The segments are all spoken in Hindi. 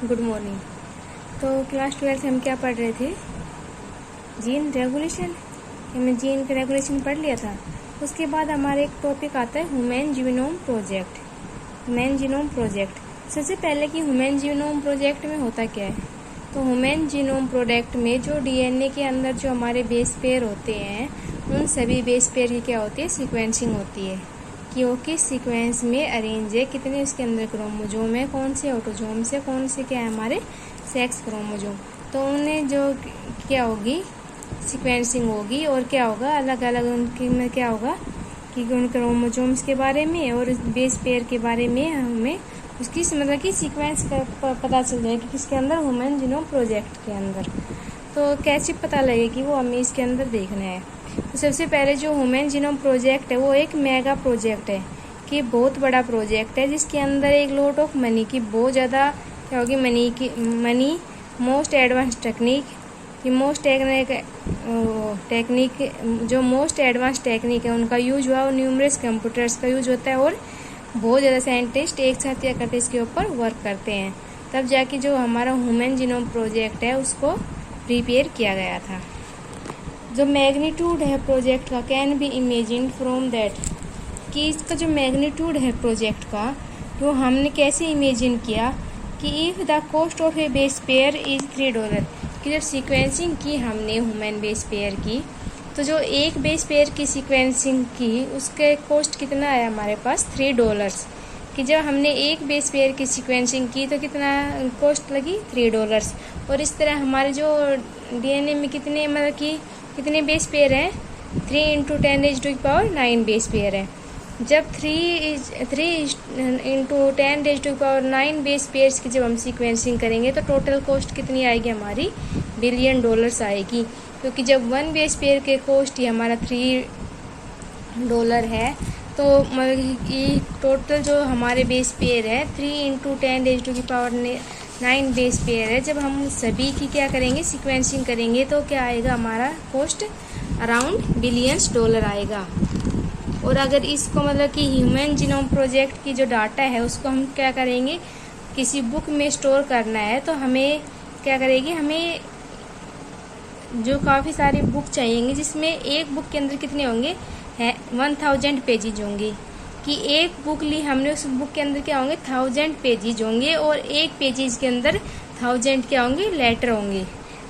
Good morning. तो क्लास 12 हम क्या पढ़ रहे थे? Gene regulation. हमने जीन का रेगुलेशन पढ़ लिया था। उसके बाद हमारा एक टॉपिक आता है human genome project. Human genome project सबसे पहले कि ह्यूमन जीनोम प्रोजेक्ट में होता क्या है। तो ह्यूमन जीनोम प्रोजेक्ट में जो डीएनए के अंदर जो हमारे बेस पेयर होते हैं उन सभी बेस पेयर की क्या होती है, सीक्वेंसिंग होती है कि वो किस सीक्वेंस में अरेंज है, कितने उसके अंदर क्रोमोजोम है, कौन से ऑटोजोम से कौन से क्या है हमारे सेक्स क्रोमोजोम। तो उन्हें जो क्या होगी सीक्वेंसिंग होगी और क्या होगा अलग अलग उनके में क्या होगा कि उन क्रोमोजोम्स के बारे में और बेस पेयर के बारे में हमें उसकी मतलब कि सीक्वेंस का पता चल जाएगा किसके अंदर, ह्यूमन जीनोम प्रोजेक्ट के अंदर। तो कैसे पता लगेगी वो हमें इसके अंदर देखना है। तो सबसे पहले जो ह्यूमन जीनोम प्रोजेक्ट है वो एक मेगा प्रोजेक्ट है कि बहुत बड़ा प्रोजेक्ट है जिसके अंदर एक लॉट ऑफ मनी की बहुत ज़्यादा क्या होगी, मनी मोस्ट एडवांस टेक्निक की जो मोस्ट एडवांस टेक्निक है उनका यूज हुआ और न्यूमरस कंप्यूटर्स का यूज होता है और बहुत ज़्यादा साइंटिस्ट एक साथ क्या करते हैं इसके ऊपर वर्क करते हैं, तब जाके जो हमारा ह्यूमन जीनोम प्रोजेक्ट है उसको प्रिपेयर किया गया था। जो मैग्नीट्यूड है प्रोजेक्ट का can be imagine from that कि इसका जो मैग्नीट्यूड है प्रोजेक्ट का तो हमने कैसे इमेजिन किया कि if the cost of A base pair is $3 कि जब सीक्वेंसिंग की हमने ह्यूमन बेस पेयर की तो जो एक बेस पेयर की सीक्वेंसिंग की उसके कॉस्ट कितना आया हमारे पास $3 कि जब हमने एक बेस पेयर की सीक्वेंसिंग की तो कितना कॉस्ट लगी $3। और इस तरह हमारे जो डीएनए में कितने मतलब कि कितने बेस पेयर हैं, 3 × 10⁻⁹ बेस पेयर है। जब 3 × 10⁻⁹ बेस पेयर्स की जब हम सीक्वेंसिंग करेंगे तो टोटल कॉस्ट कितनी आएगी हमारी $1 बिलियन आएगी, क्योंकि जब वन बेस पेयर के कॉस्ट ही हमारा $3 है तो मतलब कि टोटल जो हमारे बेस पेयर है 3 × 10⁻⁹ बेस पेयर है। जब हम सभी की क्या करेंगे सीक्वेंसिंग करेंगे तो क्या आएगा हमारा कॉस्ट अराउंड $1 बिलियन आएगा। और अगर इसको मतलब कि ह्यूमन जीनोम प्रोजेक्ट की जो डाटा है उसको हम क्या करेंगे किसी बुक में स्टोर करना है तो हमें क्या करेगी, हमें जो काफ़ी सारी बुक चाहिएंगी जिसमें एक बुक के अंदर कितने होंगे 1000 पेजेज होंगे कि एक बुक ली हमने उस बुक के अंदर क्या होंगे 1000 पेजेज होंगे और एक पेजेज के अंदर 1000 क्या होंगे लेटर होंगे।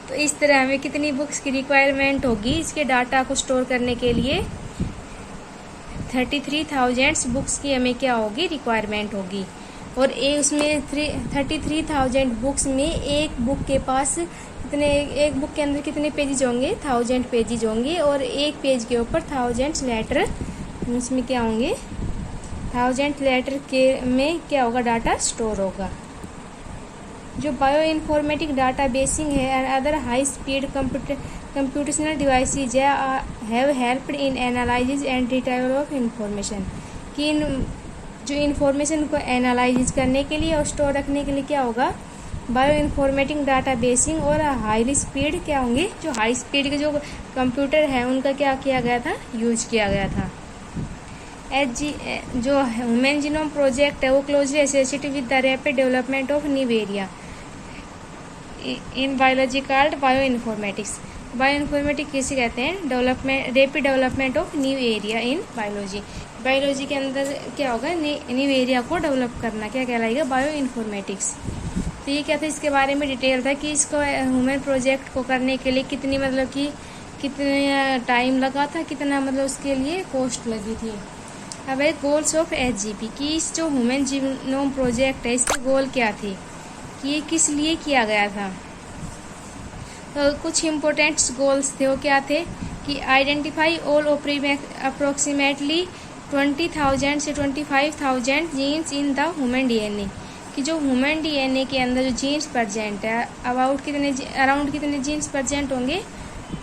तो इस तरह हमें कितनी बुक्स की रिक्वायरमेंट होगी इसके डाटा को स्टोर करने के लिए 33,000 बुक्स की हमें क्या होगी रिक्वायरमेंट होगी। और उसमें 33,000 बुक्स में एक बुक के पास कितने, एक बुक के अंदर कितने पेजेज होंगे 1000 पेजेज होंगे और एक पेज के ऊपर 1000 लेटर उसमें क्या होंगे 1000 लेटर के में क्या होगा डाटा स्टोर होगा। जो बायो इन्फॉर्मेटिक डाटा बेसिंग है and other high speed computational devices have helped in analysis and retrieval of information कि जो इन्फॉर्मेशन को एनालाइज करने के लिए और स्टोर रखने के लिए क्या होगा बायो इन्फॉर्मेटिक डाटा बेसिंग और हाईली स्पीड क्या होंगे, जो हाई स्पीड के जो कंप्यूटर है उनका क्या किया गया था यूज किया गया था। जो ह्यूमन जीनोम प्रोजेक्ट है वो closely associated with the rapid development of new area in biology called bio informatics. Bio informatics किसे कहते हैं, rapid development of new area in biology. Biology के अंदर क्या होगा न्यू एरिया को डेवलप करना क्या कहलाएगा बायो इन्फॉर्मेटिक्स। तो ये क्या था इसके बारे में डिटेल था कि इसको ह्यूमन प्रोजेक्ट को करने के लिए कितनी मतलब कि कितना टाइम लगा था, कितना मतलब उसके लिए कॉस्ट लगी थी। अब है गोल्स ऑफ HGP कि इस जो ह्यूमन जीनोम प्रोजेक्ट है इसके गोल क्या थे कि ये किस लिए किया गया था। तो कुछ इम्पोर्टेंट गोल्स थे वो क्या थे कि आइडेंटिफाई ऑल अप्रोक्सीमेटली 20,000 से 25,000 genes in the human DNA कि जो ह्यूमन डीएनए के अंदर जो जीन्स प्रेजेंट है अराउंड कितने जीन्स प्रेजेंट होंगे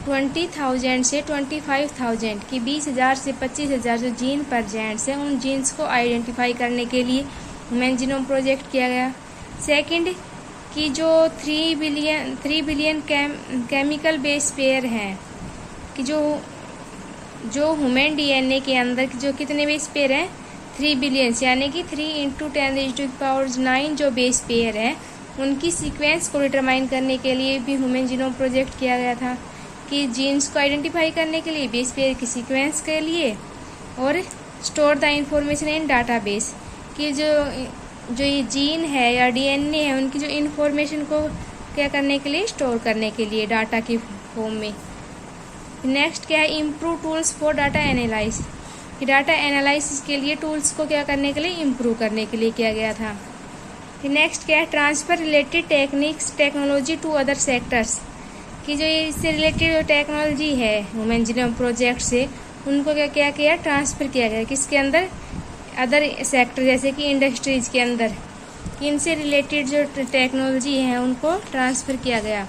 20,000 से 25,000 की 20,000 से 25,000 जो जीन प्रेजेंट्स हैं उन जीन्स को आइडेंटिफाई करने के लिए ह्यूमन जीनोम प्रोजेक्ट किया गया। सेकंड कि जो 3 बिलियन केमिकल बेस पेयर हैं कि जो ह्यूमन डीएनए के अंदर जो कितने बेस पेयर हैं 3 बिलियन यानी कि 3 × 10⁻⁹ जो बेस पेयर है उनकी सीक्वेंस को डिटरमाइन करने के लिए भी ह्यूमन जीनोम प्रोजेक्ट किया गया था, कि जीन्स को आइडेंटिफाई करने के लिए बेस पेयर की सीक्वेंस के लिए, और store the information in database, कि जो ये जीन है या डीएनए है उनकी जो इंफॉर्मेशन को क्या करने के लिए, स्टोर करने के लिए डाटा की फॉर्म में। नेक्स्ट क्या है, improve tools for data analyse, कि डाटा एनालिसिस के लिए टूल्स को क्या करने के लिए, इम्प्रूव करने के लिए किया गया था। नेक्स्ट क्या है, transfer related techniques technology to other sectors, कि जो इससे रिलेटेड जो टेक्नोलॉजी है ह्यूमन जीनोम प्रोजेक्ट से, उनको क्या क्या किया, ट्रांसफ़र किया गया किसके अंदर, अदर सेक्टर जैसे कि इंडस्ट्रीज के अंदर, कि इनसे रिलेटेड जो टेक्नोलॉजी है उनको ट्रांसफ़र किया गया।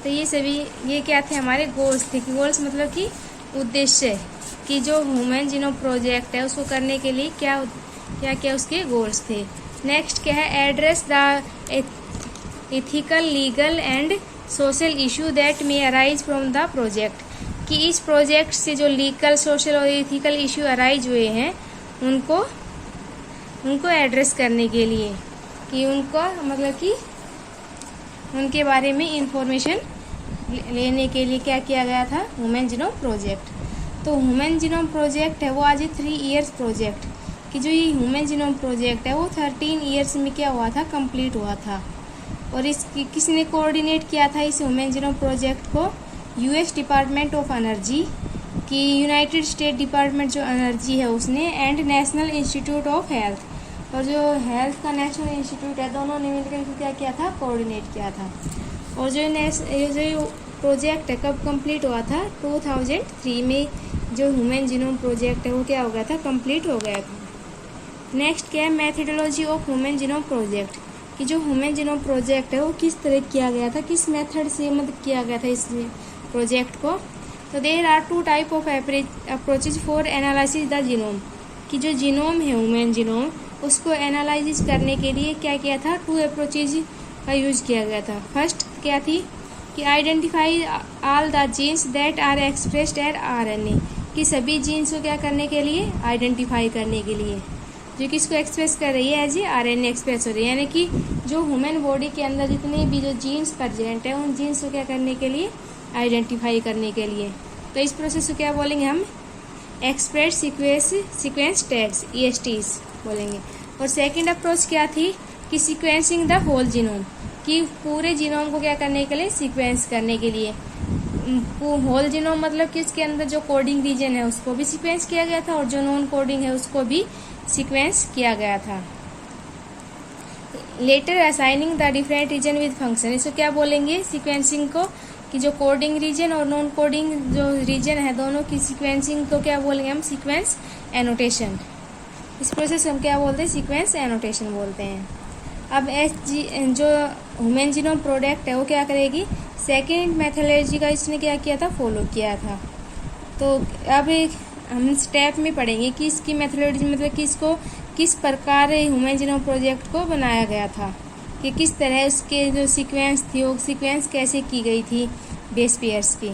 तो ये सभी ये क्या थे, हमारे गोल्स थे, कि गोल्स मतलब कि उद्देश्य, कि जो ह्यूमन जीनोम प्रोजेक्ट है उसको करने के लिए क्या क्या क्या उसके गोल्स थे। नेक्स्ट क्या है, address the ethical legal and social issue that may arise from the project, कि इस प्रोजेक्ट से जो लीगल सोशल और एथिकल इशू अराइज हुए हैं उनको एड्रेस करने के लिए, कि उनको मतलब कि उनके बारे में इंफॉर्मेशन लेने के लिए क्या किया गया था, ह्यूमन जीनोम प्रोजेक्ट। तो ह्यूमन जीनोम प्रोजेक्ट है वो आज 3 इयर्स प्रोजेक्ट, कि जो ये ह्यूमन जीनोम प्रोजेक्ट है वो 13 इयर्स में क्या हुआ था, कंप्लीट हुआ था। और किसने कोऑर्डिनेट किया था इस ह्यूमन जीनोम प्रोजेक्ट को, यूएस डिपार्टमेंट ऑफ एनर्जी, कि यूनाइटेड स्टेट डिपार्टमेंट जो एनर्जी है उसने, and national institute of health, और जो हेल्थ का नेशनल इंस्टीट्यूट है, दोनों ने मिलकर क्या किया था, कोऑर्डिनेट किया था। और जो प्रोजेक्ट है कब कंप्लीट हुआ था, 2003 में जो ह्यूमन जीनोम प्रोजेक्ट है वो क्या हो गया था, कंप्लीट हो गया था। नेक्स्ट क्या है, methodology of human genome project, कि जो ह्यूमन जीनोम प्रोजेक्ट है वो किस तरह किया गया था, किस मेथड से मतलब किया गया था इस प्रोजेक्ट को। तो there are 2 type of approaches for analysis the genome, कि जो जीनोम है ह्यूमन जीनोम उसको एनालिसिस करने के लिए क्या किया था, 2 अप्रोचेज का यूज किया गया था। फर्स्ट क्या थी, कि identify all the genes that are expressed at RNA, कि सभी जीन्स को क्या करने के लिए, आइडेंटिफाई करने के लिए, जो किसको एक्सप्रेस कर रही है, एज ए आरएनए एक्सप्रेस हो रही है, यानी कि जो ह्यूमन बॉडी के अंदर जितने भी जो जीन्स प्रेजेंट है उन जीन्स को क्या करने के लिए, आइडेंटिफाई करने के लिए। तो इस प्रोसेस को क्या बोलेंगे हम, एक्सप्रेस सीक्वेंस टैग्स, ESTs बोलेंगे। और सेकंड अप्रोच क्या थी, कि सीक्वेंसिंग द होल जीनोम, कि पूरे जीनोम को क्या करने के लिए, सीक्वेंस करने के लिए। होल जीनोम मतलब कि इसके अंदर जो कोडिंग रीजन है उसको भी सीक्वेंस किया गया था, और जो नॉन कोडिंग है उसको भी सीक्वेंस किया गया था। Later assigning the different region with function, इसको क्या बोलेंगे, सीक्वेंसिंग को, कि जो कोडिंग रीजन और नॉन कोडिंग जो रीजन है दोनों की सीक्वेंसिंग को क्या बोलेंगे हम, सीक्वेंस एनोटेशन। इस प्रोसेस को हम क्या बोलते हैं, सीक्वेंस एनोटेशन बोलते हैं। अब जो ह्यूमन जीनोम प्रोडक्ट है वो क्या करेगी, सेकेंड मेथोडोलॉजी का इसने क्या किया था, फॉलो किया था। तो अब हम स्टेप में पढ़ेंगे कि इसकी मेथोडोलॉजी मतलब कि इसको किस प्रकार ह्यूमन जीनोम प्रोजेक्ट को बनाया गया था, कि किस तरह उसके जो सीक्वेंस थी वो सीक्वेंस कैसे की गई थी बेस पेयर्स की।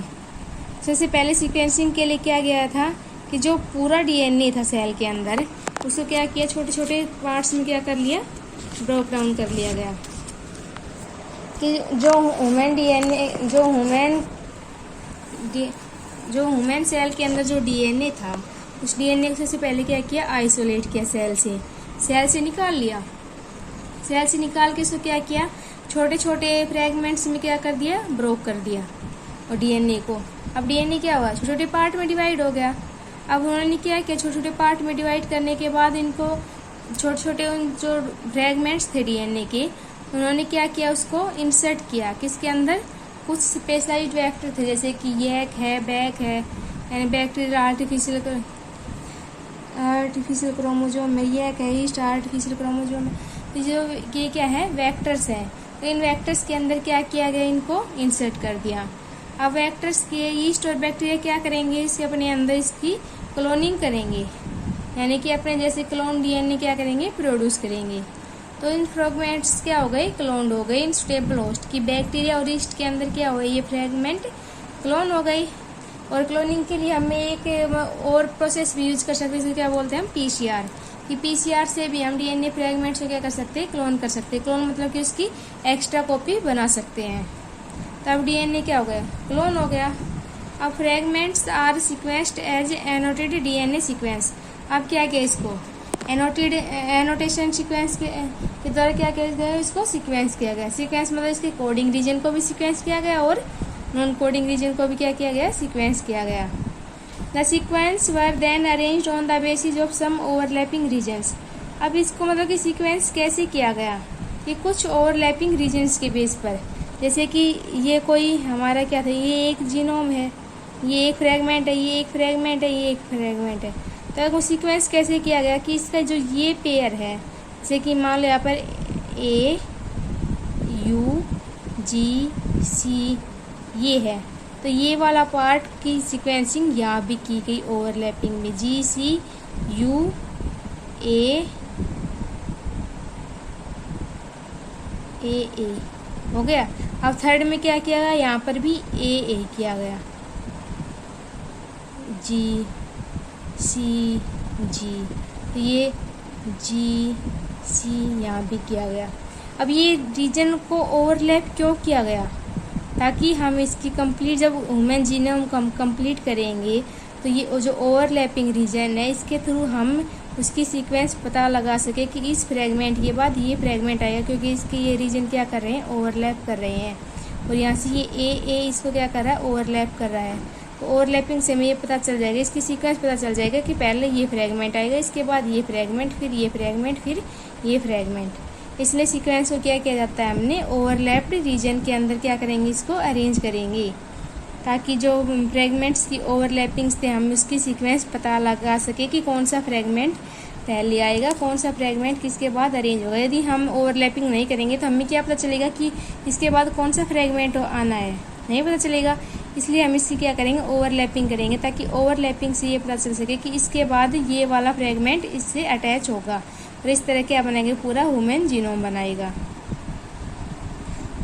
सबसे पहले सीक्वेंसिंग के लिए क्या गया था, कि जो पूरा डीएनए था सेल के अंदर उसको क्या किया, छोटे छोटे पार्ट्स में क्या कर लिया, ब्रेक डाउन कर लिया गया। कि जो ह्यूमन सेल के अंदर जो डीएनए था उस डीएनए को सबसे पहले क्या किया, आइसोलेट किया, सेल से निकाल लिया। सेल से निकाल के इसको क्या किया, छोटे छोटे फ्रेगमेंट्स में क्या कर दिया, ब्रेक कर दिया और डीएनए को। अब डीएनए क्या हुआ, छोटे छोटे पार्ट में डिवाइड हो गया। अब उन्होंने क्या किया, छोटे छोटे पार्ट में डिवाइड करने के बाद इनको छोटे छोटे जो फ्रेगमेंट्स थे डीएनए के उन्होंने क्या किया, उसको इंसर्ट किया किसके अंदर, कुछ स्पेशलाइज्ड वेक्टर थे जैसे कि यैक है, बैक है, यानी बैक्टीरियल आर्टिफिशियल क्रोमोजोम है, यैक है, ईस्ट आर्टिफिशियल क्रोमोजोम है। तो जो ये क्या है, वेक्टर्स हैं। तो इन वेक्टर्स के अंदर क्या किया गया, इनको इंसर्ट कर दिया। अब वेक्टर्स के ईस्ट और बैक्टीरिया क्या करेंगे, इसके अपने अंदर इसकी क्लोनिंग करेंगे, यानी कि अपने जैसे क्लोन डीएनए क्या करेंगे, प्रोड्यूस करेंगे। तो इन फ्रेगमेंट्स क्या हो गए, क्लोन्ड हो गए इन स्टेबल होस्ट की। बैक्टीरिया और ईस्ट के अंदर क्या हो गई, ये फ्रेगमेंट क्लोन हो गई। और क्लोनिंग के लिए हमें एक और प्रोसेस भी यूज कर सकते हैं, इसको क्या बोलते हैं हम, पीसीआर, कि पीसीआर से भी हम डीएनए फ्रेगमेंट्स को क्या कर सकते हैं, क्लोन कर सकते हैं। क्लोन मतलब कि उसकी एक्स्ट्रा कॉपी बना सकते हैं। तब डीएनए क्या हो गया, क्लोन हो गया। अब fragments are sequenced as annotated DNA sequence. अब क्या किया इसको एनोटेशन सीक्वेंस के द्वारा क्या किया गया, इसको सीक्वेंस किया गया। सीक्वेंस मतलब इसके कोडिंग रीजन को भी सीक्वेंस किया गया और नॉन कोडिंग रीजन को भी क्या किया गया, सीक्वेंस किया गया। The sequence were then arranged on the basis of some overlapping regions. अब इसको मतलब कि सीक्वेंस कैसे किया गया, कि कुछ ओवरलैपिंग रीजन्स के बेस पर। जैसे कि ये कोई हमारा क्या था, ये एक जीनोम है, ये एक फ्रेगमेंट है, ये एक फ्रेगमेंट है, ये एक फ्रेगमेंट है। तो वो सीक्वेंस कैसे किया गया कि इसका जो ये पेयर है, जैसे कि मान लो यहाँ पर ए यू जी सी ये है, तो ये वाला पार्ट की सीक्वेंसिंग यहाँ भी की गई ओवरलैपिंग में, जी सी यू ए हो गया। अब थर्ड में क्या किया गया, यहाँ पर भी ए किया गया, जी सी जी, तो ये जी सी यहाँ भी किया गया। अब ये रीजन को ओवरलैप क्यों किया गया, ताकि हम इसकी कंप्लीट जब ह्यूमन जीनोम कंप्लीट करेंगे तो ये जो ओवरलैपिंग रीजन है इसके थ्रू हम उसकी सीक्वेंस पता लगा सके कि इस फ्रेगमेंट के बाद ये फ्रेगमेंट आएगा, क्योंकि इसके ये रीजन क्या कर रहे हैं, ओवरलैप कर रहे हैं। और यहाँ से ये ए इसको क्या कर रहा है, ओवरलैप कर रहा है। तो ओवरलैपिंग से हमें ये पता चल जाएगा, इसकी सीक्वेंस पता चल जाएगा कि पहले ये फ्रेगमेंट आएगा, इसके बाद ये फ्रेगमेंट, फिर ये फ्रेगमेंट, फिर ये फ्रेगमेंट। इसलिए सीक्वेंस को क्या किया जाता है, हमने ओवरलैप्ड रीजन के अंदर क्या करेंगे, इसको अरेंज करेंगे, ताकि जो फ्रेगमेंट्स की ओवरलैपिंग्स थे हम उसकी सीक्वेंस पता लगा सके कि कौन सा फ्रेगमेंट पहले आएगा, कौन सा फ्रेगमेंट किसके बाद अरेंज होगा। यदि हम ओवरलैपिंग नहीं करेंगे तो हमें क्या पता चलेगा कि इसके बाद कौन सा फ्रेगमेंट आना है, नहीं पता चलेगा। इसलिए हम इसकी क्या करेंगे, ओवरलैपिंग करेंगे, ताकि ओवरलैपिंग से ये पता चल सके कि इसके बाद ये वाला फ्रेगमेंट इससे अटैच होगा, और इस तरह क्या बनाएंगे, पूरा ह्यूमन जीनोम बनाएगा।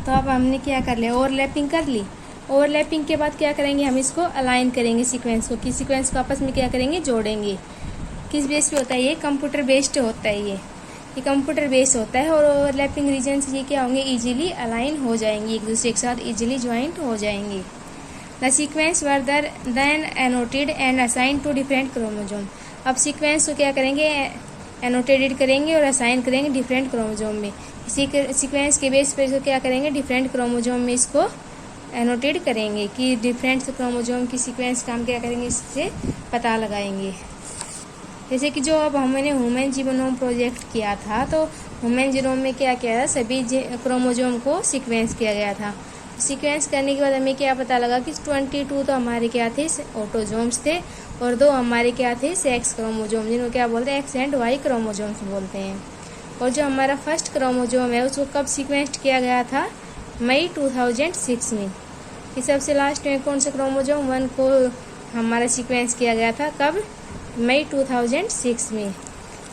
तो अब हमने क्या कर लिया, ओवरलैपिंग कर ली। ओवरलैपिंग के बाद क्या करेंगे, हम इसको अलाइन करेंगे सीक्वेंस को, कि सीक्वेंस को आपस में क्या करेंगे, जोड़ेंगे। किस बेस पे होता है, ये कंप्यूटर बेस्ड होता है, ये कंप्यूटर बेस्ड होता है। और ओवरलैपिंग रीजन ये क्या होंगे, इजीली अलाइन हो जाएंगे, एक दूसरे के साथ इजीली ज्वाइंट हो जाएंगे। The sequence were then annotated and assign to different chromosome. अब सीक्वेंस को क्या करेंगे, एनोटेटेड करेंगे और असाइन करेंगे डिफरेंट क्रोमोजोम में। सीक्वेंस के बेस पर इसको क्या करेंगे, डिफरेंट क्रोमोजोम में इसको एनोटेट करेंगे, कि डिफरेंट क्रोमोजोम की सीक्वेंस का हम क्या करेंगे, इससे पता लगाएंगे। जैसे कि जो अब हमने ह्यूमन जीनोम प्रोजेक्ट किया था, तो ह्यूमन जीनोम में क्या किया था, सभी क्रोमोजोम को सीक्वेंस किया गया था। सीक्वेंस करने के बाद हमें क्या पता लगा कि 22 तो हमारे क्या थे, ऑटोजोम्स थे, और 2 हमारे क्या थे, सेक्स क्रोमोजोम, जिनको क्या बोलते हैं, एक्स एंड वाई क्रोमोजोम्स बोलते हैं। और जो हमारा फर्स्ट क्रोमोजोम है उसको कब सीक्वेंस किया गया था, मई 2006 में। कि सबसे लास्ट में कौन सा क्रोमोजोम 1 को हमारा सीक्वेंस किया गया था, कब, मई 2006 में।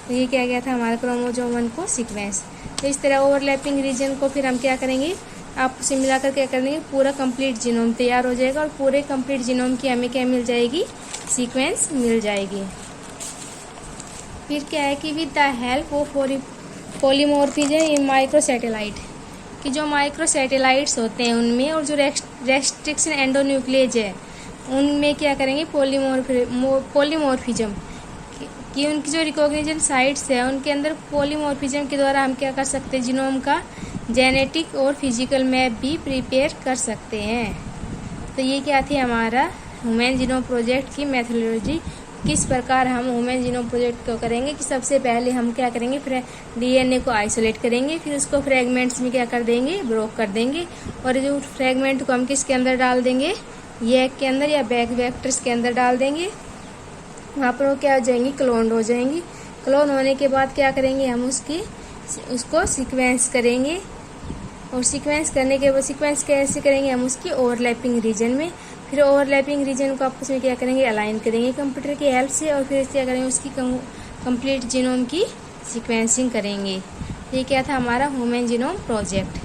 तो ये क्या गया था, हमारा क्रोमोजोम 1 को सीक्वेंस। तो इस तरह ओवरलैपिंग रीजन को फिर हम क्या करेंगे, आपस में मिलाकर क्या करेंगे, पूरा कंप्लीट जीनोम तैयार हो जाएगा, और पूरे कंप्लीट जीनोम की हमें क्या मिल जाएगी, सीक्वेंस मिल जाएगी। फिर क्या है कि with the help of polymorphism in microsatellite, कि जो माइक्रोसैटेलाइट्स होते हैं उनमें, और जो रेस्ट्रिक्शन एंडोन्यूक्लियेज है उनमें क्या करेंगे, पॉलीमॉर्फिज्म, कि उनकी जो रिकॉग्निशन साइट्स है उनके अंदर पॉलीमॉर्फिज्म के द्वारा हम क्या कर सकते हैं, जीनोम का जेनेटिक और फिजिकल मैप भी प्रिपेयर कर सकते हैं। तो ये क्या थी हमारा ह्यूमन जीनोम प्रोजेक्ट की मेथोडोलॉजी, किस प्रकार हम ह्यूमन जीनोम प्रोजेक्ट को करेंगे। कि सबसे पहले हम क्या करेंगे, डीएनए को आइसोलेट करेंगे, फिर उसको फ्रेगमेंट्स में क्या कर देंगे, ब्रोक कर देंगे, और जो फ्रेगमेंट को हम किसके अंदर डाल देंगे, ये के अंदर या बैक वेक्टर्स के अंदर डाल देंगे। वहाँ पर वो क्या हो जाएंगी, क्लोन हो जाएंगी। क्लोन होने के बाद क्या करेंगे, हम उसको सीक्वेंस करेंगे, और सीक्वेंस करने के बाद सीक्वेंस कैसे करेंगे, हम उसकी ओवरलैपिंग रीजन में। फिर ओवरलैपिंग रीजन को आपस में क्या करेंगे, अलाइन करेंगे कंप्यूटर की हेल्प से, और फिर क्या करेंगे, उसकी कंप्लीट जीनोम की सीक्वेंसिंग करेंगे। ये क्या था हमारा ह्यूमन जीनोम प्रोजेक्ट।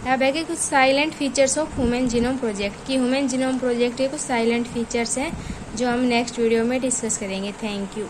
अब है कि कुछ salient features of human genome project, की ह्यूमन जीनोम प्रोजेक्ट के कुछ साइलेंट फीचर्स हैं जो हम नेक्स्ट वीडियो में डिस्कस करेंगे। Thank you.